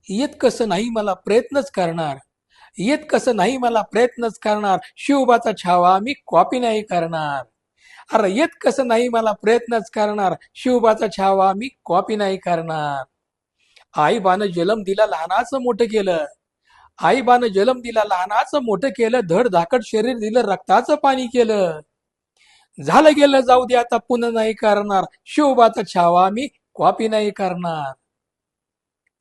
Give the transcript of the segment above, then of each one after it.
येत कसं नाही मला प्रयत्नच करणार. येत कसं नाही मला प्रयत्नच करणार. शिवबाचा छावा मी कॉपी नाही करणार. अरे येत कसं नाही मला प्रयत्नच करणार. शिवबाचा छावा मी कॉपी नाही करणार. आईबानं जलम दिला लहानाचं मोठं केलं. आईबानं जलम दिला लहानाचं मोठं केलं. धड धाकट शरीर दिलं रक्ताचं पाणी केलं. झालं गेलं जाऊ दे आता पुन्हा नाही करणार. शिवबाचा छावा मी कॉपी नाही करणार.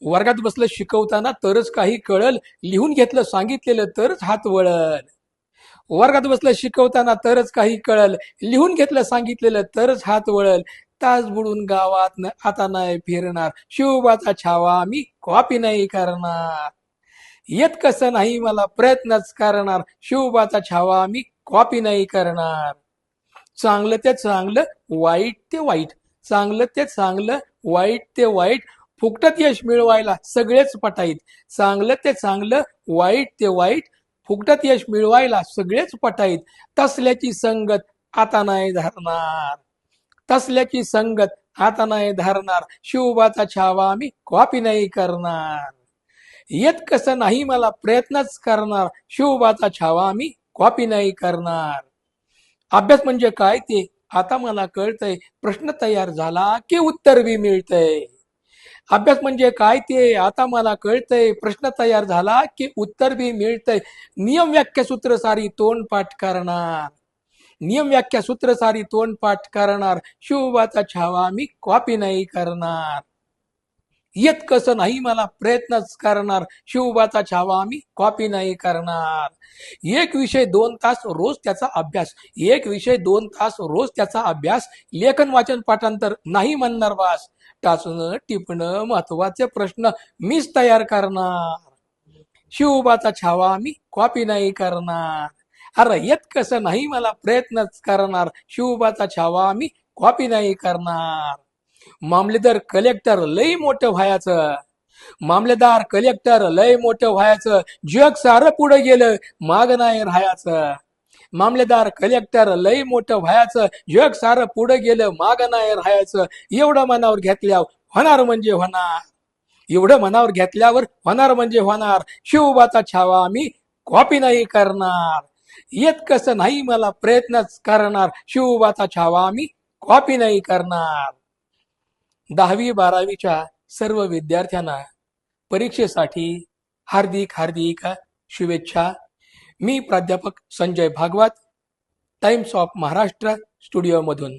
वर्गात बसलं शिकवताना तरच काही कळल. लिहून घेतलं सांगितलेलं तरच हात वळल. वर्गात बसलं शिकवताना तरच काही कळल. लिहून घेतलं सांगितलेलं तरच हात वळल. तास बुडून गावात आता नाही फिरणार. शिवबाचा छावा मी कॉपी नाही करणार. येत कसं नाही मला प्रयत्नच करणार. शिवबाचा छावा मी कॉपी नाही करणार. चांगलं ते चांगलं, वाईट ते वाईट. चांगलं ते चांगलं, वाईट ते वाईट. फुकटात यश मिळवायला सगळेच पटाईत. चांगलं ते चांगलं, वाईट ते वाईट. फुकटात यश मिळवायला सगळेच पटाईत. तसल्याची संगत आता नाही धरणार. तसल्याची संगत आता नाही धरणार. शिवबाचा छावा मी कॉपी नाही करणार. येत कसं नाही मला प्रयत्नच करणार. शिवबाचा छावा मी कॉपी नाही करणार. अभ्यास म्हणजे काय ते आता मला कळतंय. प्रश्न तयार झाला की उत्तर बी मिळतंय. अभ्यास म्हणजे काय ते आता मला कळतंय. प्रश्न तयार झाला की उत्तर बी मिळतंय. नियम व्याख्या सूत्र सारी तोंडपाठ करणार. नियम व्याख्या सूत्र सारी तोंडपाठ करणार. शिवबाचा छावा मी कॉपी नाही करणार. येत कसं नाही मला प्रयत्नच करणार. शिवबाचा छावा मी कॉपी नाही करणार. एक विषय 2 तास रोज त्याचा अभ्यास. एक विषय 2 तास रोज त्याचा अभ्यास. लेखन वाचन पाठांतर नाही म्हणणार बास. टाचणं टिपणं महत्वाचे प्रश्न मीच तयार करणार. शिवबाचा छावा मी कॉपी नाही करणार. अरे येत कसं नाही मला प्रयत्नच करणार. शिवबाचा छावा मी कॉपी नाही करणार. मामलेदार कलेक्टर लय मोठं व्हायचं. मामलेदार कलेक्टर लय मोठं व्हायचं. जग सारं पुढे गेलं माग नाही राहायचं. मामलेदार कलेक्टर लय मोठं व्हायचं. जग सारं पुढे गेलं माग नाही राहायचं. एवढं मनावर घेतल्यावर होणार म्हणजे होणार. एवढं मनावर घेतल्यावर होणार म्हणजे होणार. शिवबाचा छावा मी कॉपी नाही करणार. येत कसं नाही मला प्रयत्नच करणार. शिवबाचा छावा मी कॉपी नाही करणार. 10वी-12वीच्या सर्व विद्यार्थ्यांना परीक्षेसाठी हार्दिक हार्दिक शुभेच्छा. मी प्राध्यापक संजय भागवत, टाइम्स ऑफ महाराष्ट्र स्टुडिओमधून.